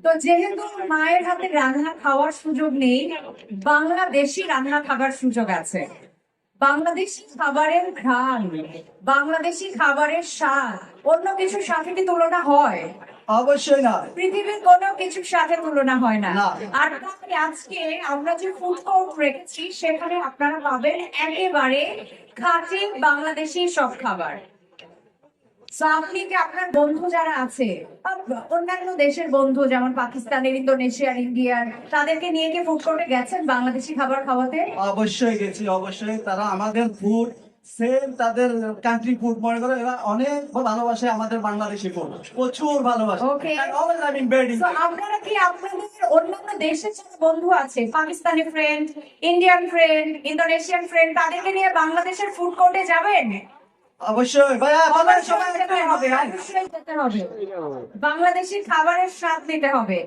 তো যেহেতু মায়ের হাতে রান্না খাওয়ার সুযোগ নেই, বাংলাদেশি রান্না খাবার সুযোগ আছে। বাংলাদেশি খাবারের ঘ্রাণ, বাংলাদেশি খাবারের স্বাদ অন্য কিছুর সাথে কি তুলনা হয়? অবশ্যই না। পৃথিবীর কোনো কিছুর সাথে তুলনা হয় না। না। আর তাই আজকে আমরা যে ফুড কোর্ট রেখেছি সেখানে আপনারা পাবেন একেবারে খাঁটি বাংলাদেশি সব খাবার। So, আপনি কি আপনার বন্ধু যারা আছে অন্যান্য দেশের বন্ধু যেমন পাকিস্তানের, ইন্দোনেশিয়ার, ইন্ডিয়ার, তাদেরকে নিয়ে কি ফুড কোর্টে গেছেন বাংলাদেশি খাবার খাওয়াতে? অবশ্যই গেছি, অবশ্যই। তারা আমাদের ফুড সেম তাদের কান্ট্রি ফুড মনে করে, এরা অনেক ভালোবাসে আমাদের বাংলাদেশি ফুড, প্রচুর ভালোবাসে। Okay. Always I'm invading. So, আপনারা কি আপনাদের অন্যান্য দেশের যারা বন্ধু আছে, Pakistani friend, Indian friend, Indonesian friend, তাদেরকে নিয়ে বাংলাদেশের ফুড কোর্টে যাবেন? অবশ্যই ভাইয়া, বলেন সবাই অবশ্যই একটু। যেতে হবে, অবশ্যই যেতে হবে। বাংলাদেশি খাবারের স্বাদ নিতে হবে।